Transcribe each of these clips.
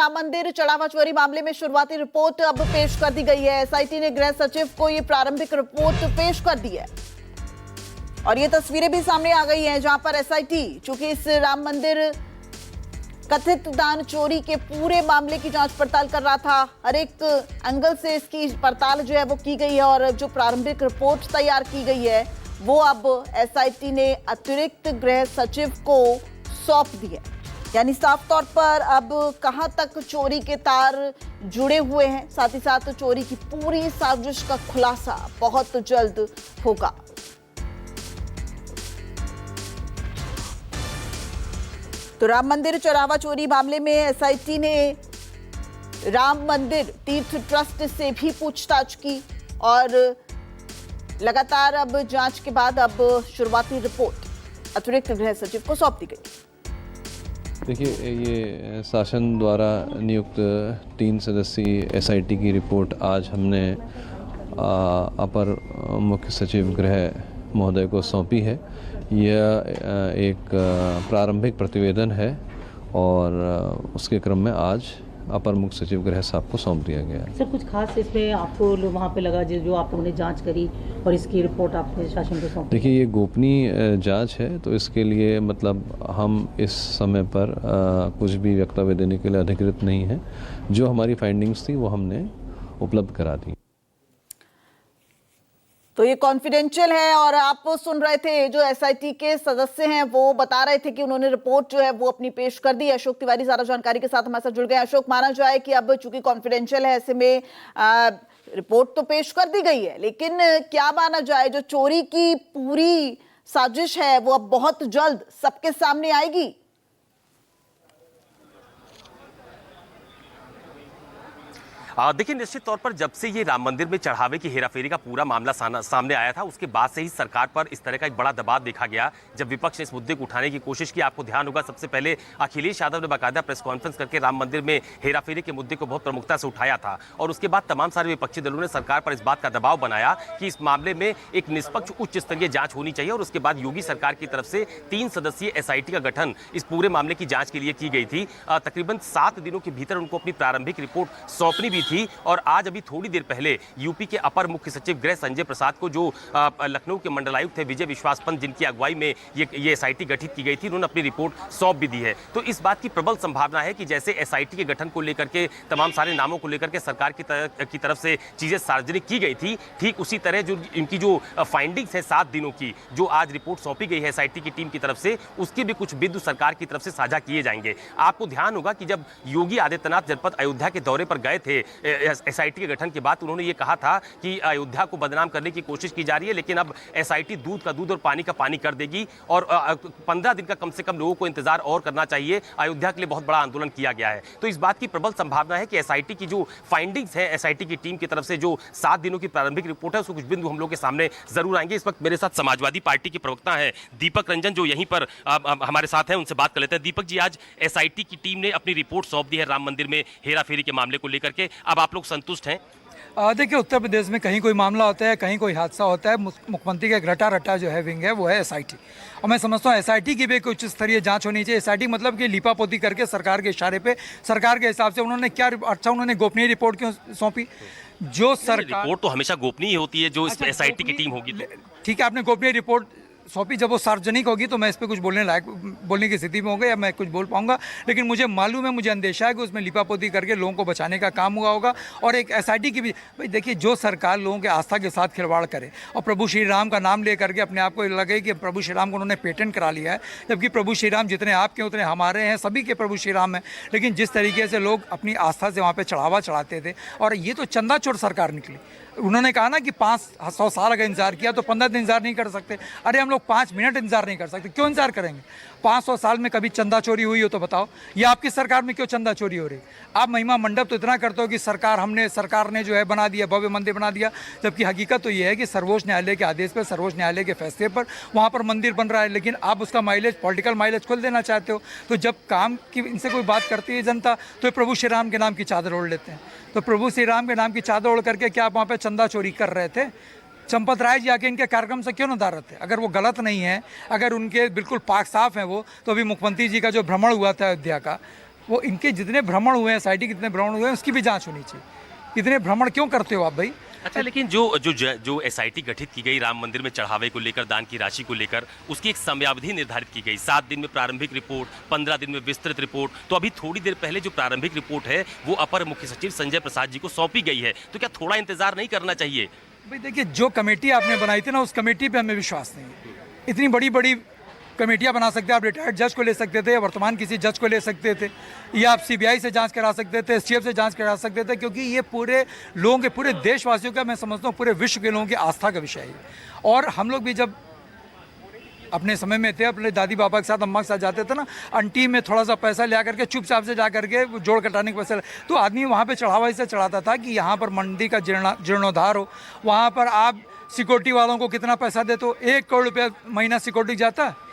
राम मंदिर चढ़ावा चोरी मामले में शुरुआती रिपोर्ट अब पेश कर दी गई है। एसआईटी ने गृह सचिव को ये प्रारंभिक रिपोर्ट पेश कर दी है और ये तस्वीरें भी सामने आ गई हैं जहां पर एसआईटी चूंकि इस राम मंदिर कथित दान चोरी के पूरे मामले की जांच पड़ताल कर रहा था, हर एक एंगल से इसकी पड़ताल जो है वो की गई है और जो प्रारंभिक रिपोर्ट तैयार की गई है वो अब एसआईटी ने अतिरिक्त गृह सचिव को सौंप दी है। यानी साफ तौर पर अब कहां तक चोरी के तार जुड़े हुए हैं, साथ ही साथ चोरी की पूरी साजिश का खुलासा बहुत जल्द होगा। तो राम मंदिर चढ़ावा चोरी मामले में एसआईटी ने राम मंदिर तीर्थ ट्रस्ट से भी पूछताछ की और लगातार अब जांच के बाद अब शुरुआती रिपोर्ट अतिरिक्त गृह सचिव को सौंप दी गई। देखिए, ये शासन द्वारा नियुक्त 3 सदस्यीय एसआईटी की रिपोर्ट आज हमने अपर मुख्य सचिव गृह महोदय को सौंपी है। यह एक प्रारंभिक प्रतिवेदन है और उसके क्रम में आज अपर मुख्य सचिव गृह साहब को सौंप दिया गया है। सर, कुछ खास इसमें आपको वहाँ पे लगा जो आप लोगों ने जांच करी और इसकी रिपोर्ट आपने शासन को सौंपी? देखिए, ये गोपनीय जांच है तो इसके लिए मतलब हम इस समय पर कुछ भी वक्तव्य देने के लिए अधिकृत नहीं है। जो हमारी फाइंडिंग्स थी वो हमने उपलब्ध करा दी। तो ये कॉन्फिडेंशियल है और आप सुन रहे थे जो एसआईटी के सदस्य हैं वो बता रहे थे कि उन्होंने रिपोर्ट जो है वो अपनी पेश कर दी। अशोक तिवारी ज्यादा जानकारी के साथ हमारे साथ जुड़ गए। अशोक, माना जाए कि अब चूंकि कॉन्फिडेंशियल है ऐसे में रिपोर्ट तो पेश कर दी गई है, लेकिन क्या माना जाए जो चोरी की पूरी साजिश है वो अब बहुत जल्द सबके सामने आएगी? देखिए, निश्चित तौर पर जब से ये राम मंदिर में चढ़ावे की हेराफेरी का पूरा मामला सामने आया था उसके बाद से ही सरकार पर इस तरह का एक बड़ा दबाव देखा गया। जब विपक्ष ने इस मुद्दे को उठाने की कोशिश की, आपको ध्यान होगा सबसे पहले अखिलेश यादव ने बाकायदा प्रेस कॉन्फ्रेंस करके राम मंदिर में हेराफेरी के मुद्दे को बहुत प्रमुखता से उठाया था और उसके बाद तमाम सारे विपक्षी दलों ने सरकार पर इस बात का दबाव बनाया कि इस मामले में एक निष्पक्ष उच्च स्तरीय जांच होनी चाहिए और उसके बाद योगी सरकार की तरफ से 3 सदस्यीय एसआईटी का गठन इस पूरे मामले की जांच के लिए की गई थी। तकरीबन 7 दिनों के भीतर उनको अपनी प्रारंभिक रिपोर्ट सौंपनी भी थी और आज अभी थोड़ी देर पहले यूपी के अपर मुख्य सचिव गृह संजय प्रसाद को, जो लखनऊ के मंडलायुक्त थे विजय विश्वास पंत, जिनकी अगुवाई में ये एसआईटी गठित की गई थी, उन्होंने अपनी रिपोर्ट सौंप भी दी है। तो इस बात की प्रबल संभावना है कि जैसे एसआईटी के गठन को लेकर के तमाम सारे नामों को लेकर के सरकार की तरफ से चीजें सार्वजनिक की गई थी, ठीक उसी तरह जो इनकी जो फाइंडिंग्स है 7 दिनों की, जो आज रिपोर्ट सौंपी गई है एसआईटी की टीम की तरफ से, उसके भी कुछ बिंदु सरकार की तरफ से साझा किए जाएंगे। आपको ध्यान होगा कि जब योगी आदित्यनाथ जनपद अयोध्या के दौरे पर गए थे एसआईटी के गठन के बाद, उन्होंने ये कहा था कि अयोध्या को बदनाम करने की कोशिश की जा रही है, लेकिन अब एसआईटी दूध का दूध और पानी का पानी कर देगी और 15 दिन का कम से कम लोगों को इंतजार और करना चाहिए। अयोध्या के लिए बहुत बड़ा आंदोलन किया गया है। तो इस बात की प्रबल संभावना है कि एसआईटी की जो फाइंडिंग्स है, एसआईटी की टीम की तरफ से जो 7 दिनों की प्रारंभिक रिपोर्ट है, उसको कुछ बिंदु हम लोग के सामने जरूर आएंगे। इस वक्त मेरे साथ समाजवादी पार्टी के प्रवक्ता है दीपक रंजन, जो यहीं पर हमारे साथ हैं, उनसे बात कर लेते हैं। दीपक जी, आज एसआईटी की टीम ने अपनी रिपोर्ट सौंप दी है राम मंदिर में हेराफेरी के मामले को लेकर के, अब आप लोग संतुष्ट हैं? देखिए, उत्तर प्रदेश में कहीं कोई मामला होता है, कहीं कोई हादसा होता है, मुख्यमंत्री का एक रटा जो है विंग है वो है एसआईटी। और मैं समझता हूँ एसआईटी की भी एक उच्च स्तरीय जांच होनी चाहिए। एसआईटी मतलब कि लीपापोती करके सरकार के इशारे पे, सरकार के हिसाब से उन्होंने क्या, अच्छा उन्होंने गोपनीय रिपोर्ट क्यों सौंपी? जो सरकार, रिपोर्ट तो हमेशा गोपनीय होती है जो एसआईटी की टीम होगी। ठीक है, आपने गोपनीय रिपोर्ट सौंपी, जब वो सार्वजनिक होगी तो मैं इस पर कुछ बोलने की स्थिति में होगा या मैं कुछ बोल पाऊंगा, लेकिन मुझे मालूम है, मुझे अंदेशा है कि उसमें लिपापोती करके लोगों को बचाने का काम हुआ होगा। और एक एसआईटी की भी, भाई देखिए, जो सरकार लोगों के आस्था के साथ खिलवाड़ करे और प्रभु श्री राम का नाम ले करके अपने आप को लगे कि प्रभु श्री राम को उन्होंने पेटेंट करा लिया है, जबकि प्रभु श्री राम जितने आपके उतने हमारे हैं, सभी के प्रभु श्री राम हैं। लेकिन जिस तरीके से लोग अपनी आस्था से वहाँ पर चढ़ावा चढ़ाते थे, और ये तो चंदा चोर सरकार निकली। उन्होंने कहा ना कि 500 साल अगर इंतजार किया तो 15 दिन इंतजार नहीं कर सकते। अरे हम लोग 5 मिनट इंतजार नहीं कर सकते, क्यों इंतजार करेंगे? 500 साल में कभी चंदा चोरी हुई हो तो बताओ, ये आपकी सरकार में क्यों चंदा चोरी हो रही? आप महिमा मंडप तो इतना करते हो कि सरकार ने जो है बना दिया, भव्य मंदिर बना दिया, जबकि हकीकत तो ये है कि सर्वोच्च न्यायालय के आदेश पर, सर्वोच्च न्यायालय के फैसले पर वहाँ पर मंदिर बन रहा है, लेकिन आप उसका माइलेज, पॉलिटिकल माइलेज खोल देना चाहते हो। तो जब काम की इनसे कोई बात करती है जनता, तो प्रभु श्री राम के नाम की चादर ओढ़ लेते हैं। तो प्रभु श्री राम के नाम की चादर ओढ़ करके क्या आप वहाँ पर चंदा चोरी कर रहे थे? चंपत राय जी आके इनके कार्यक्रम से क्यों नदारत थे? अगर वो गलत नहीं है, अगर उनके बिल्कुल पाक साफ हैं वो, तो अभी मुख्यमंत्री जी का जो भ्रमण हुआ था अयोध्या का, वो इनके जितने भ्रमण हुए हैं, एसआईटी कितने भ्रमण हुए हैं उसकी भी जांच होनी चाहिए। इतने भ्रमण क्यों करते हो आप भाई? अच्छा, लेकिन जो एसआईटी गठित की गई राम मंदिर में चढ़ावे को लेकर, दान की राशि को लेकर, उसकी एक समयावधि निर्धारित की गई, 7 दिन में प्रारंभिक रिपोर्ट, 15 दिन में विस्तृत रिपोर्ट। तो अभी थोड़ी देर पहले जो प्रारंभिक रिपोर्ट है वो अपर मुख्य सचिव संजय प्रसाद जी को सौंपी गई है, तो क्या थोड़ा इंतजार नहीं करना चाहिए? भाई देखिए, जो कमेटी आपने बनाई थी ना, उस कमेटी पे हमें विश्वास नहीं है। इतनी बड़ी बड़ी कमेटियां बना सकते हैं आप, रिटायर्ड जज को ले सकते थे, वर्तमान किसी जज को ले सकते थे, या आप सीबीआई से जांच करा सकते थे, एसटीएफ से जांच करा सकते थे, क्योंकि ये पूरे लोगों के, पूरे देशवासियों का, मैं समझता हूँ पूरे विश्व के लोगों की आस्था का विषय है। और हम लोग भी जब अपने समय में थे, अपने दादी बाबा के साथ, अम्मा के साथ जाते थे ना, अंटी में थोड़ा सा पैसा ले करके चुपचाप से जा करके जोड़ कटाने के पैसा, तो आदमी वहाँ पे चढ़ावा इससे चढ़ाता था कि यहाँ पर मंडी का जीर्णोद्धार हो, वहाँ पर आप सिक्योरिटी वालों को कितना पैसा दे, तो 1 करोड़ रुपया महीना सिक्योरिटी जाता है,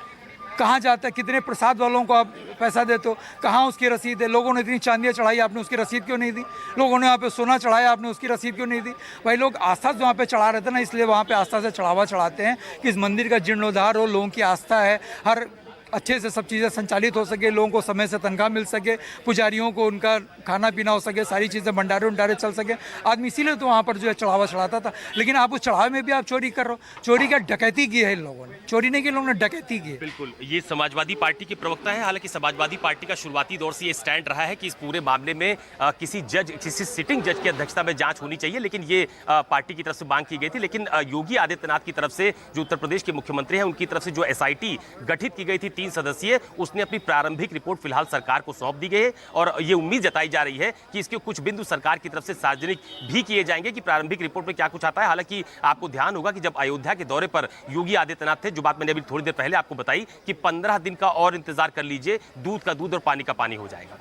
कहाँ जाता है? कितने प्रसाद वालों को आप पैसा देते हो, कहाँ उसकी रसीद है? लोगों ने इतनी चांदियाँ चढ़ाई, आपने उसकी रसीद क्यों नहीं दी? लोगों ने वहाँ पे सोना चढ़ाया, आपने उसकी रसीद क्यों नहीं दी? भाई लोग आस्था से वहाँ पे चढ़ा रहे थे ना, इसलिए वहाँ पे आस्था से चढ़ावा चढ़ाते हैं कि इस मंदिर का जीर्णोद्धार हो, लोगों की आस्था है, हर अच्छे से सब चीज़ें संचालित हो सके, लोगों को समय से तनख्वाह मिल सके, पुजारियों को उनका खाना पीना हो सके, सारी चीज़ें भंडारे चल सके। आदमी इसीलिए तो वहाँ पर जो है चढ़ावा चढ़ाता था। लेकिन आप उस चढ़ावे में भी आप चोरी कर रहे हो। चोरी का डकैती की है इन लोगों ने, चोरी नहीं की, लोगों ने डकैती की है। बिल्कुल, ये समाजवादी पार्टी के प्रवक्ता है। हालांकि समाजवादी पार्टी का शुरुआती दौर से ये स्टैंड रहा है कि इस पूरे मामले में किसी सिटिंग जज की अध्यक्षता में जांच होनी चाहिए, लेकिन ये पार्टी की तरफ से मांग की गई थी। लेकिन योगी आदित्यनाथ की तरफ से, जो उत्तर प्रदेश के मुख्यमंत्री हैं, उनकी तरफ से जो एसआईटी गठित की गई थी 3 सदस्यीय, उसने अपनी प्रारंभिक रिपोर्ट फिलहाल सरकार को सौंप दी गई है। और ये उम्मीद जताई जा रही है कि इसके कुछ बिंदु सरकार की तरफ से सार्वजनिक भी किए जाएंगे कि प्रारंभिक रिपोर्ट में क्या कुछ आता है। हालांकि आपको ध्यान होगा कि जब अयोध्या के दौरे पर योगी आदित्यनाथ थे, जो बात मैंने अभी थोड़ी देर पहले आपको बताई कि 15 दिन का और इंतजार कर लीजिए, दूध का दूध और पानी का पानी हो जाएगा।